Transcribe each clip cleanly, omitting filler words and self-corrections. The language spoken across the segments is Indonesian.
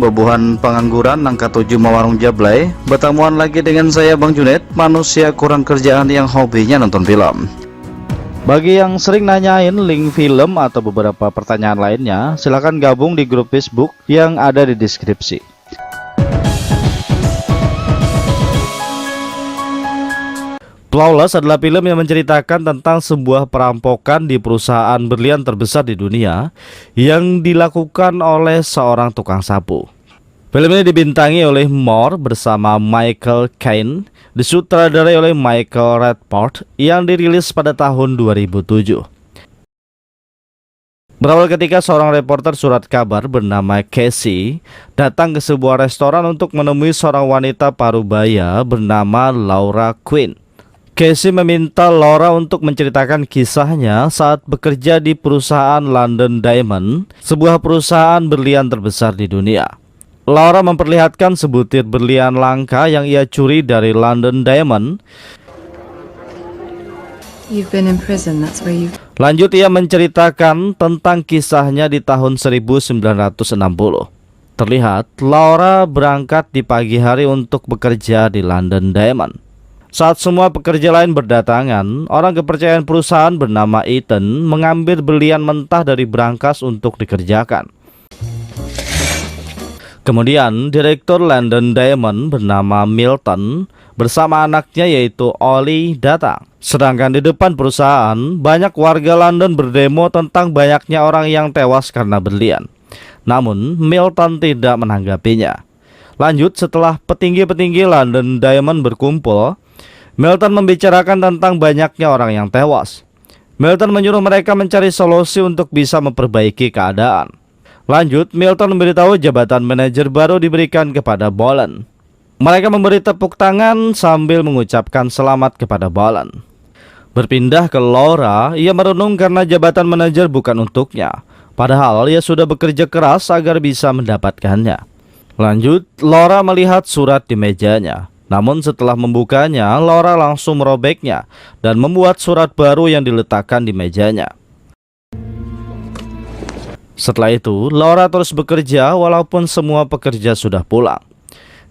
Bebuhan pengangguran angka 7 Mawarung Jablay. Bertemuan lagi dengan saya Bang Junet, manusia kurang kerjaan yang hobinya nonton film. Bagi yang sering nanyain link film atau beberapa pertanyaan lainnya, silahkan gabung di grup Facebook yang ada di deskripsi. Flawless adalah film yang menceritakan tentang sebuah perampokan di perusahaan berlian terbesar di dunia yang dilakukan oleh seorang tukang sapu. Film ini dibintangi oleh Moore bersama Michael Caine, disutradarai oleh Michael Radford, yang dirilis pada tahun 2007. Berawal ketika seorang reporter surat kabar bernama Casey datang ke sebuah restoran untuk menemui seorang wanita parubaya bernama Laura Quinn. Casey meminta Laura untuk menceritakan kisahnya saat bekerja di perusahaan London Diamond, sebuah perusahaan berlian terbesar di dunia. Laura memperlihatkan sebutir berlian langka yang ia curi dari London Diamond. Lanjut ia menceritakan tentang kisahnya di tahun 1960. Terlihat Laura berangkat di pagi hari untuk bekerja di London Diamond. Saat semua pekerja lain berdatangan, orang kepercayaan perusahaan bernama Ethan mengambil berlian mentah dari brankas untuk dikerjakan. Kemudian, direktur London Diamond bernama Milton bersama anaknya yaitu Ollie datang. Sedangkan di depan perusahaan, banyak warga London berdemo tentang banyaknya orang yang tewas karena berlian. Namun, Milton tidak menanggapinya. Lanjut, setelah petinggi-petinggi London Diamond berkumpul, Milton membicarakan tentang banyaknya orang yang tewas. Milton menyuruh mereka mencari solusi untuk bisa memperbaiki keadaan. Lanjut, Milton memberitahu jabatan manajer baru diberikan kepada Boland. Mereka memberi tepuk tangan sambil mengucapkan selamat kepada Boland. Berpindah ke Laura, ia merenung karena jabatan manajer bukan untuknya. Padahal ia sudah bekerja keras agar bisa mendapatkannya. Lanjut, Laura melihat surat di mejanya. Namun setelah membukanya, Laura langsung merobeknya dan membuat surat baru yang diletakkan di mejanya. Setelah itu, Laura terus bekerja walaupun semua pekerja sudah pulang.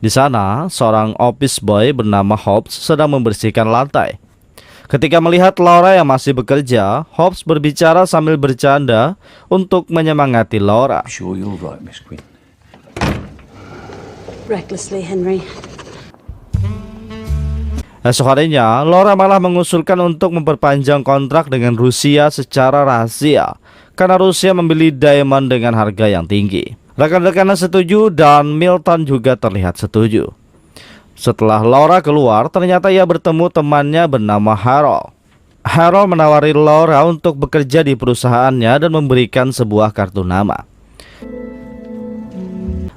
Di sana, seorang office boy bernama Hobbs sedang membersihkan lantai. Ketika melihat Laura yang masih bekerja, Hobbs berbicara sambil bercanda untuk menyemangati Laura. Sure you're right, Miss Quinn. Recklessly, Henry. Esok harinya, Laura malah mengusulkan untuk memperpanjang kontrak dengan Rusia secara rahasia karena Rusia membeli diamond dengan harga yang tinggi. Rekan-rekannya setuju dan Milton juga terlihat setuju. Setelah Laura keluar, ternyata ia bertemu temannya bernama Harold. Harold menawari Laura untuk bekerja di perusahaannya dan memberikan sebuah kartu nama.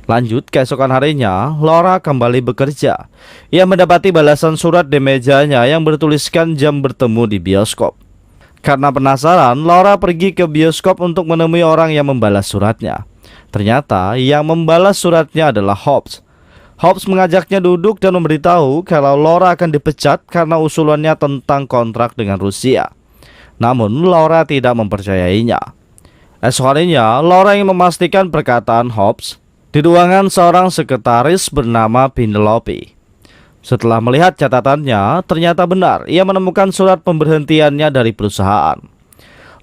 Lanjut, keesokan harinya, Laura kembali bekerja. Ia mendapati balasan surat di mejanya yang bertuliskan jam bertemu di bioskop. Karena penasaran, Laura pergi ke bioskop untuk menemui orang yang membalas suratnya. Ternyata, yang membalas suratnya adalah Hobbs. Hobbs mengajaknya duduk dan memberitahu kalau Laura akan dipecat karena usulannya tentang kontrak dengan Rusia. Namun, Laura tidak mempercayainya. Esok harinya, Laura ingin memastikan perkataan Hobbs di ruangan seorang sekretaris bernama Penelope. Setelah melihat catatannya, ternyata benar, ia menemukan surat pemberhentiannya dari perusahaan.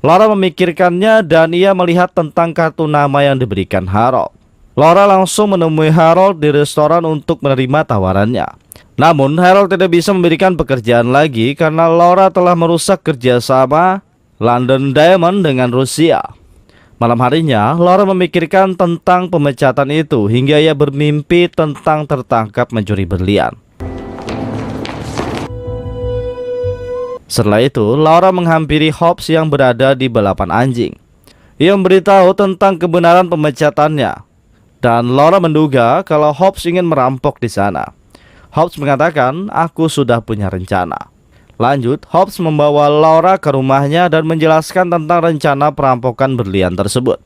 Laura memikirkannya dan ia melihat tentang kartu nama yang diberikan Harold. Laura langsung menemui Harold di restoran untuk menerima tawarannya. Namun, Harold tidak bisa memberikan pekerjaan lagi karena Laura telah merusak kerjasama London Diamond dengan Rusia. Malam harinya, Laura memikirkan tentang pemecatan itu hingga ia bermimpi tentang tertangkap mencuri berlian. Setelah itu, Laura menghampiri Hobbs yang berada di balapan anjing. Ia memberitahu tentang kebenaran pemecatannya, dan Laura menduga kalau Hobbs ingin merampok di sana. Hobbs mengatakan, "Aku sudah punya rencana." Lanjut, Hobbs membawa Laura ke rumahnya dan menjelaskan tentang rencana perampokan berlian tersebut.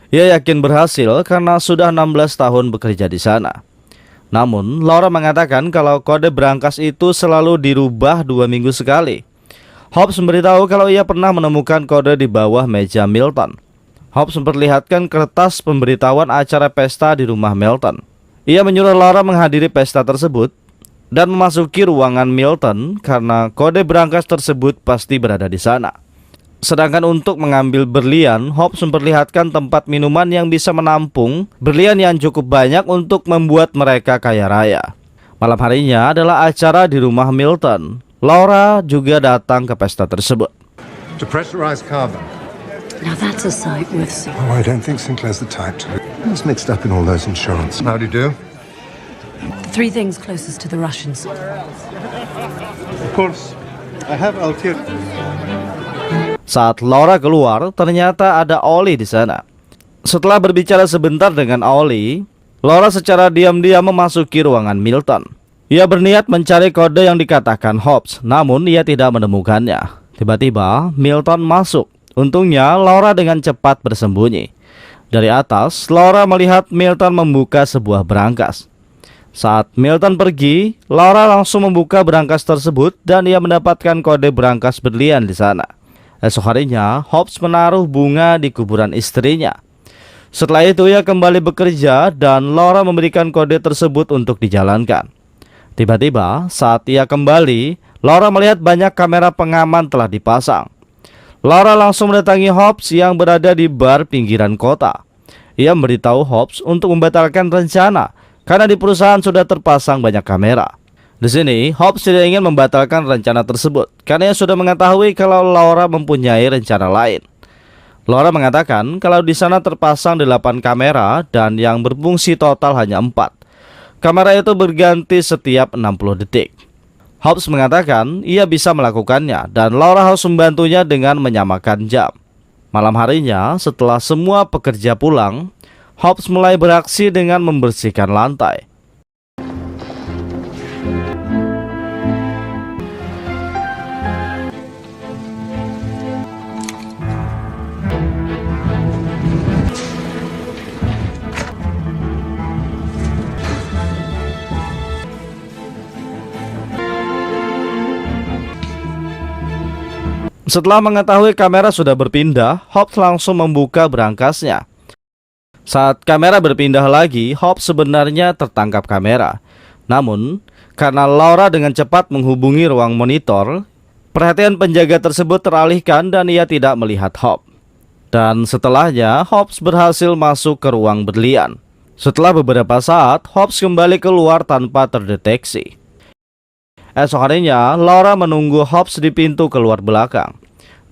Ia yakin berhasil karena sudah 16 tahun bekerja di sana. Namun, Laura mengatakan kalau kode brankas itu selalu dirubah 2 minggu sekali. Hobbs memberitahu kalau ia pernah menemukan kode di bawah meja Milton. Hobbs memperlihatkan kertas pemberitahuan acara pesta di rumah Milton. Ia menyuruh Laura menghadiri pesta tersebut dan memasuki ruangan Milton karena kode berangkas tersebut pasti berada di sana. Sedangkan untuk mengambil berlian, Hobbs memperlihatkan tempat minuman yang bisa menampung berlian yang cukup banyak untuk membuat mereka kaya raya. Malam harinya adalah acara di rumah Milton. Laura juga datang ke pesta tersebut. Depressurized carbon. Now that's a sight worth seeing. Oh, I don't think Sinclair's the type to. He's mixed up in all those insurance. How do you do? The three things closest to the Russians. Of course. I have Altier. Saat Laura keluar, ternyata ada Ollie di sana. Setelah berbicara sebentar dengan Ollie, Laura secara diam-diam memasuki ruangan Milton. Ia berniat mencari kode yang dikatakan Hobbs, namun ia tidak menemukannya. Tiba-tiba, Milton masuk. Untungnya, Laura dengan cepat bersembunyi. Dari atas, Laura melihat Milton membuka sebuah berangkas. Saat Milton pergi, Laura langsung membuka berangkas tersebut dan ia mendapatkan kode berangkas berlian di sana. Esok harinya, Hobbs menaruh bunga di kuburan istrinya. Setelah itu ia kembali bekerja dan Laura memberikan kode tersebut untuk dijalankan. Tiba-tiba saat ia kembali, Laura melihat banyak kamera pengaman telah dipasang. Laura langsung mendatangi Hobbs yang berada di bar pinggiran kota. Ia memberitahu Hobbs untuk membatalkan rencana karena di perusahaan sudah terpasang banyak kamera. Di sini, Hobbs tidak ingin membatalkan rencana tersebut karena ia sudah mengetahui kalau Laura mempunyai rencana lain. Laura mengatakan kalau di sana terpasang 8 kamera dan yang berfungsi total hanya 4. Kamera itu berganti setiap 60 detik. Hobbs mengatakan ia bisa melakukannya dan Laura harus membantunya dengan menyamakan jam. Malam harinya, setelah semua pekerja pulang, Hobbs mulai beraksi dengan membersihkan lantai. Setelah mengetahui kamera sudah berpindah, Hobbs langsung membuka berangkasnya. Saat kamera berpindah lagi, Hobbs sebenarnya tertangkap kamera. Namun, karena Laura dengan cepat menghubungi ruang monitor, perhatian penjaga tersebut teralihkan dan ia tidak melihat Hobbs. Dan setelahnya, Hobbs berhasil masuk ke ruang berlian. Setelah beberapa saat, Hobbs kembali keluar tanpa terdeteksi. Esok harinya, Laura menunggu Hobbs di pintu keluar belakang.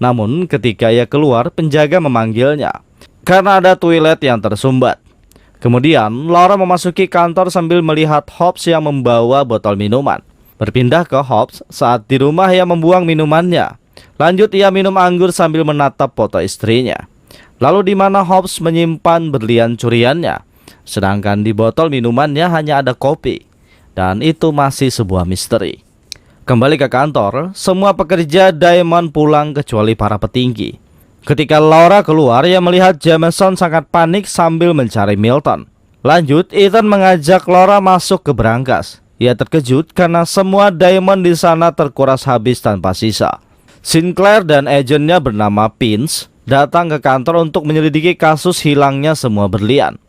Namun ketika ia keluar, penjaga memanggilnya karena ada toilet yang tersumbat. Kemudian Laura memasuki kantor sambil melihat Hobbs yang membawa botol minuman. Berpindah ke Hobbs saat di rumah ia membuang minumannya. Lanjut ia minum anggur sambil menatap foto istrinya. Lalu di mana Hobbs menyimpan berlian curiannya, sedangkan di botol minumannya hanya ada kopi. Dan itu masih sebuah misteri. Kembali ke kantor, semua pekerja Diamond pulang kecuali para petinggi. Ketika Laura keluar, ia melihat Jameson sangat panik sambil mencari Milton. Lanjut, Ethan mengajak Laura masuk ke berangkas. Ia terkejut karena semua diamond di sana terkuras habis tanpa sisa. Sinclair dan agennya bernama Pince datang ke kantor untuk menyelidiki kasus hilangnya semua berlian.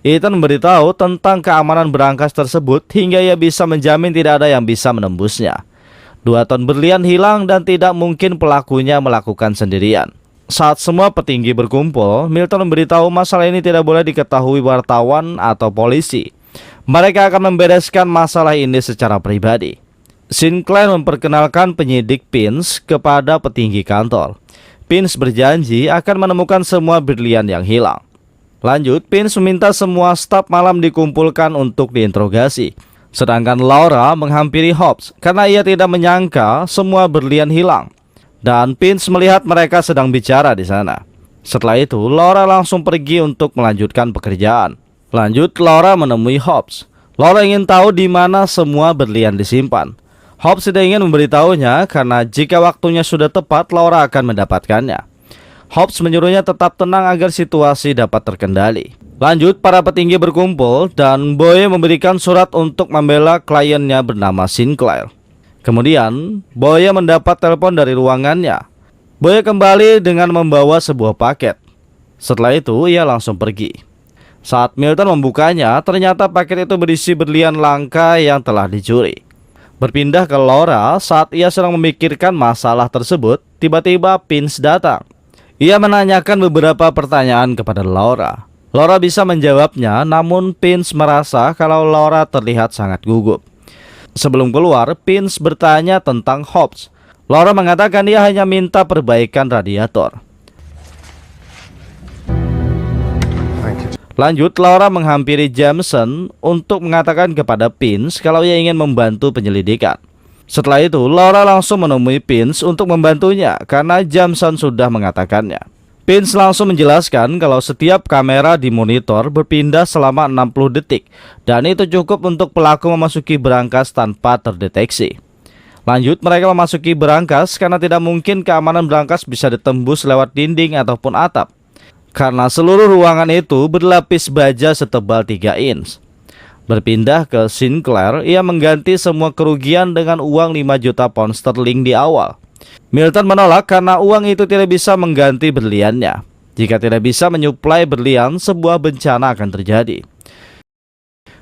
Ethan memberitahu tentang keamanan berangkas tersebut hingga ia bisa menjamin tidak ada yang bisa menembusnya. 2 ton berlian hilang dan tidak mungkin pelakunya melakukan sendirian. Saat semua petinggi berkumpul, Milton memberitahu masalah ini tidak boleh diketahui wartawan atau polisi. Mereka akan membereskan masalah ini secara pribadi. Sinclair memperkenalkan penyidik Pince kepada petinggi kantor. Pince berjanji akan menemukan semua berlian yang hilang. Lanjut, Pince meminta semua staf malam dikumpulkan untuk diinterogasi. Sedangkan Laura menghampiri Hobbs karena ia tidak menyangka semua berlian hilang. Dan Pince melihat mereka sedang bicara di sana. Setelah itu, Laura langsung pergi untuk melanjutkan pekerjaan. Lanjut, Laura menemui Hobbs. Laura ingin tahu di mana semua berlian disimpan. Hobbs tidak ingin memberitahunya karena jika waktunya sudah tepat, Laura akan mendapatkannya. Hobbs menyuruhnya tetap tenang agar situasi dapat terkendali. Lanjut, para petinggi berkumpul dan Boye memberikan surat untuk membela kliennya bernama Sinclair. Kemudian, Boye mendapat telepon dari ruangannya. Boye kembali dengan membawa sebuah paket. Setelah itu ia langsung pergi. Saat Milton membukanya, ternyata paket itu berisi berlian langka yang telah dicuri. Berpindah ke Laura, saat ia sedang memikirkan masalah tersebut, tiba-tiba Vince datang. Ia menanyakan beberapa pertanyaan kepada Laura. Laura bisa menjawabnya, namun Vince merasa kalau Laura terlihat sangat gugup. Sebelum keluar, Vince bertanya tentang Hobbs. Laura mengatakan dia hanya minta perbaikan radiator. Thank you. Lanjut, Laura menghampiri Jameson untuk mengatakan kepada Vince kalau ia ingin membantu penyelidikan. Setelah itu, Laura langsung menemui Vince untuk membantunya karena Jameson sudah mengatakannya. Vince langsung menjelaskan kalau setiap kamera di monitor berpindah selama 60 detik dan itu cukup untuk pelaku memasuki berangkas tanpa terdeteksi. Lanjut, mereka memasuki berangkas karena tidak mungkin keamanan berangkas bisa ditembus lewat dinding ataupun atap, karena seluruh ruangan itu berlapis baja setebal 3 inch. Berpindah ke Sinclair, ia mengganti semua kerugian dengan uang 5 juta pound sterling di awal. Milton menolak karena uang itu tidak bisa mengganti berliannya. Jika tidak bisa menyuplai berlian, sebuah bencana akan terjadi.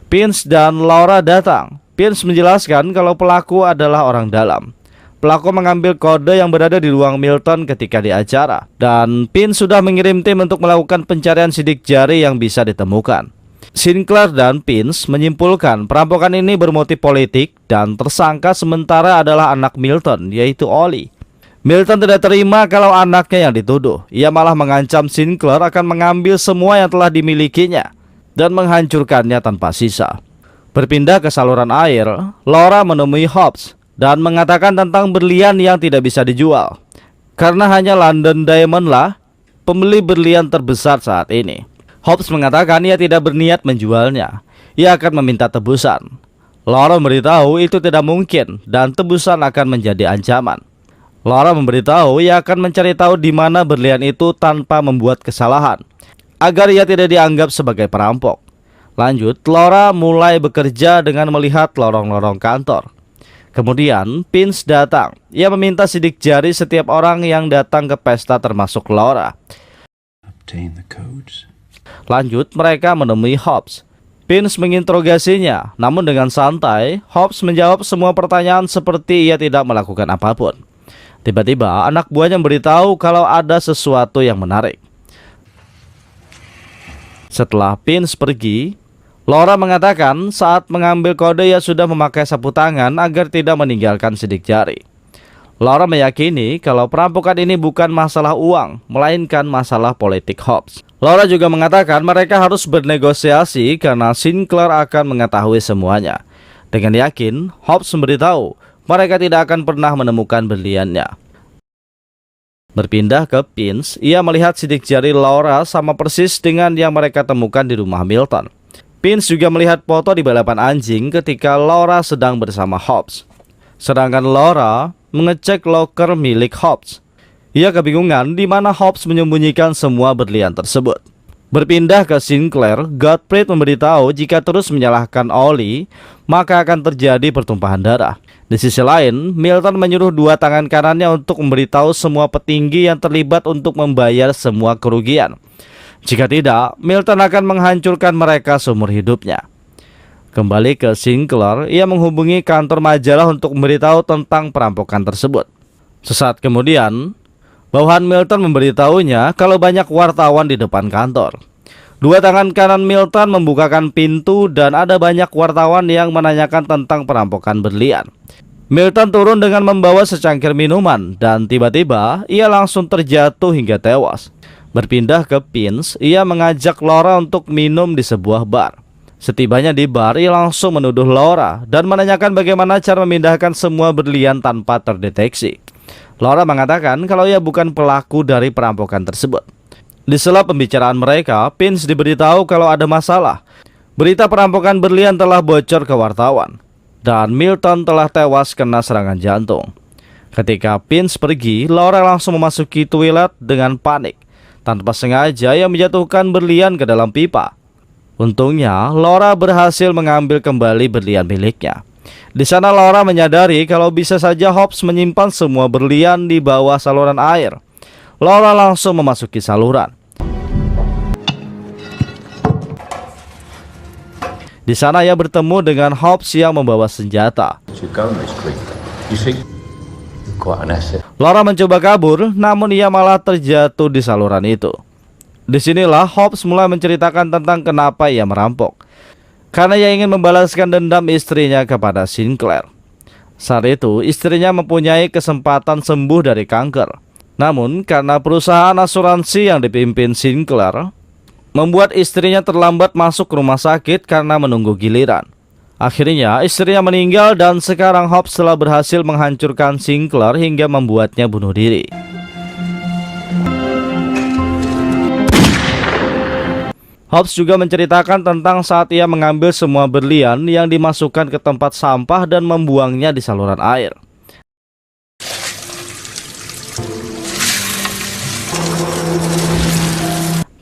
Vince dan Laura datang. Vince menjelaskan kalau pelaku adalah orang dalam. Pelaku mengambil kode yang berada di ruang Milton ketika di acara, dan Vince sudah mengirim tim untuk melakukan pencarian sidik jari yang bisa ditemukan. Sinclair dan Vince menyimpulkan perampokan ini bermotif politik dan tersangka sementara adalah anak Milton, yaitu Ollie. Milton tidak terima kalau anaknya yang dituduh. Ia malah mengancam Sinclair akan mengambil semua yang telah dimilikinya dan menghancurkannya tanpa sisa. Berpindah ke saluran air, Laura menemui Hobbs dan mengatakan tentang berlian yang tidak bisa dijual, karena hanya London Diamond lah pembeli berlian terbesar saat ini. Hobbs mengatakan ia tidak berniat menjualnya, ia akan meminta tebusan. Laura memberitahu itu tidak mungkin dan tebusan akan menjadi ancaman. Laura memberitahu ia akan mencari tahu di mana berlian itu tanpa membuat kesalahan, agar ia tidak dianggap sebagai perampok. Lanjut, Laura mulai bekerja dengan melihat lorong-lorong kantor. Kemudian Vince datang. Ia meminta sidik jari setiap orang yang datang ke pesta termasuk Laura. Obtain the codes. Lanjut, mereka menemui Hobbs. Vince menginterogasinya, namun dengan santai, Hobbs menjawab semua pertanyaan seperti ia tidak melakukan apapun. Tiba-tiba anak buahnya memberitahu kalau ada sesuatu yang menarik. Setelah Vince pergi, Laura mengatakan saat mengambil kode ia sudah memakai sapu tangan agar tidak meninggalkan sidik jari. Laura meyakini kalau perampokan ini bukan masalah uang, melainkan masalah politik Hobbs. Laura juga mengatakan mereka harus bernegosiasi karena Sinclair akan mengetahui semuanya. Dengan yakin, Hobbs memberitahu mereka tidak akan pernah menemukan berliannya. Berpindah ke Vince, ia melihat sidik jari Laura sama persis dengan yang mereka temukan di rumah Milton. Vince juga melihat foto di balapan anjing ketika Laura sedang bersama Hobbs. Sedangkan Laura mengecek loker milik Hobbs. Ia kebingungan di mana Hobbs menyembunyikan semua berlian tersebut. Berpindah ke Sinclair, Gottfried memberitahu jika terus menyalahkan Ollie, maka akan terjadi pertumpahan darah. Di sisi lain, Milton menyuruh dua tangan kanannya untuk memberitahu semua petinggi yang terlibat untuk membayar semua kerugian. Jika tidak, Milton akan menghancurkan mereka seumur hidupnya. Kembali ke Sinclair, ia menghubungi kantor majalah untuk memberitahu tentang perampokan tersebut. Sesaat kemudian, bawahan Milton memberitahunya kalau banyak wartawan di depan kantor. Dua tangan kanan Milton membukakan pintu dan ada banyak wartawan yang menanyakan tentang perampokan berlian. Milton turun dengan membawa secangkir minuman dan tiba-tiba ia langsung terjatuh hingga tewas. Berpindah ke Vince, ia mengajak Laura untuk minum di sebuah bar. Setibanya di bar, ia langsung menuduh Laura dan menanyakan bagaimana cara memindahkan semua berlian tanpa terdeteksi. Laura mengatakan kalau ia bukan pelaku dari perampokan tersebut. Di sela pembicaraan mereka, Vince diberitahu kalau ada masalah. Berita perampokan berlian telah bocor ke wartawan dan Milton telah tewas kena serangan jantung. Ketika Vince pergi, Laura langsung memasuki toilet dengan panik. Tanpa sengaja ia menjatuhkan berlian ke dalam pipa. Untungnya, Laura berhasil mengambil kembali berlian miliknya. Di sana Laura menyadari kalau bisa saja Hobbs menyimpan semua berlian di bawah saluran air. Laura langsung memasuki saluran. Di sana ia bertemu dengan Hobbs yang membawa senjata. To go in this creek. You see, quite an asset. Laura mencoba kabur, namun ia malah terjatuh di saluran itu. Disinilah Hobbs mulai menceritakan tentang kenapa ia merampok. Karena ia ingin membalaskan dendam istrinya kepada Sinclair. Saat itu, istrinya mempunyai kesempatan sembuh dari kanker. Namun, karena perusahaan asuransi yang dipimpin Sinclair membuat istrinya terlambat masuk rumah sakit karena menunggu giliran. Akhirnya, istrinya meninggal dan sekarang Hobbs telah berhasil menghancurkan Sinclair hingga membuatnya bunuh diri. Hobbs juga menceritakan tentang saat ia mengambil semua berlian yang dimasukkan ke tempat sampah dan membuangnya di saluran air.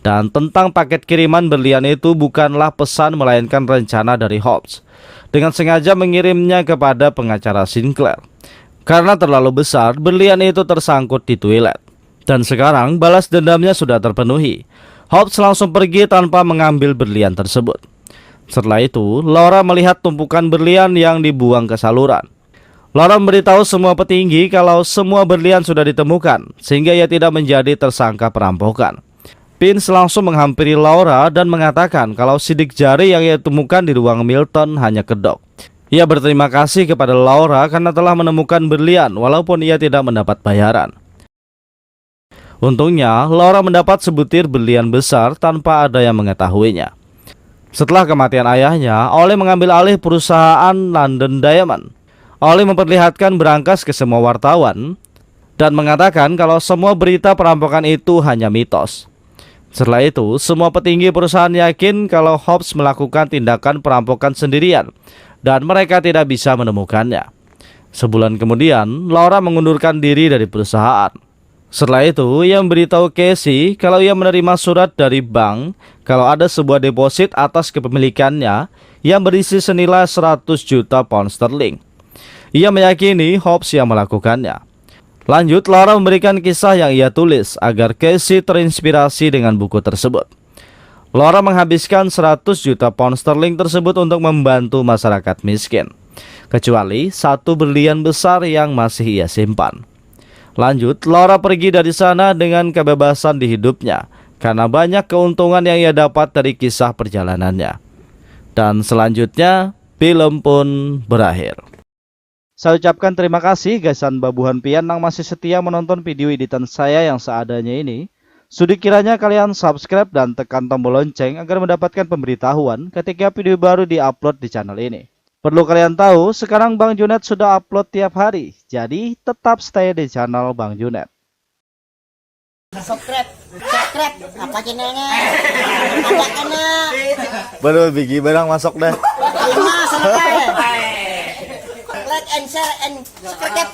Dan tentang paket kiriman berlian itu bukanlah pesan melainkan rencana dari Hobbs, dengan sengaja mengirimnya kepada pengacara Sinclair. Karena terlalu besar, berlian itu tersangkut di toilet. Dan sekarang balas dendamnya sudah terpenuhi. Hobbs langsung pergi tanpa mengambil berlian tersebut. Setelah itu, Laura melihat tumpukan berlian yang dibuang ke saluran. Laura memberitahu semua petinggi kalau semua berlian sudah ditemukan, sehingga ia tidak menjadi tersangka perampokan. Vince langsung menghampiri Laura dan mengatakan kalau sidik jari yang ia temukan di ruang Milton hanya kedok. Ia berterima kasih kepada Laura karena telah menemukan berlian walaupun ia tidak mendapat bayaran. Untungnya, Laura mendapat sebutir berlian besar tanpa ada yang mengetahuinya. Setelah kematian ayahnya, Ollie mengambil alih perusahaan London Diamond. Ollie memperlihatkan berangkas ke semua wartawan dan mengatakan kalau semua berita perampokan itu hanya mitos. Setelah itu, semua petinggi perusahaan yakin kalau Hobbs melakukan tindakan perampokan sendirian dan mereka tidak bisa menemukannya. Sebulan kemudian, Laura mengundurkan diri dari perusahaan. Setelah itu, ia memberitahu Casey kalau ia menerima surat dari bank kalau ada sebuah deposit atas kepemilikannya yang berisi senilai 100 juta pound sterling. Ia meyakini Hobbs yang melakukannya. Lanjut, Laura memberikan kisah yang ia tulis agar Casey terinspirasi dengan buku tersebut. Laura menghabiskan 100 juta pound sterling tersebut untuk membantu masyarakat miskin, kecuali satu berlian besar yang masih ia simpan. Lanjut, Laura pergi dari sana dengan kebebasan di hidupnya karena banyak keuntungan yang ia dapat dari kisah perjalanannya. Dan selanjutnya, film pun berakhir. Saya ucapkan terima kasih Gasan Babuhan Pian yang masih setia menonton video editan saya yang seadanya ini. Sudi kiranya kalian subscribe dan tekan tombol lonceng agar mendapatkan pemberitahuan ketika video baru diupload di channel ini. Perlu kalian tahu, sekarang Bang Junet sudah upload tiap hari, jadi tetap stay di channel Bang Junet. Subscribe apa channelnya? Ada kena. Baru bigi barang masuk deh. Like and share and subscribe.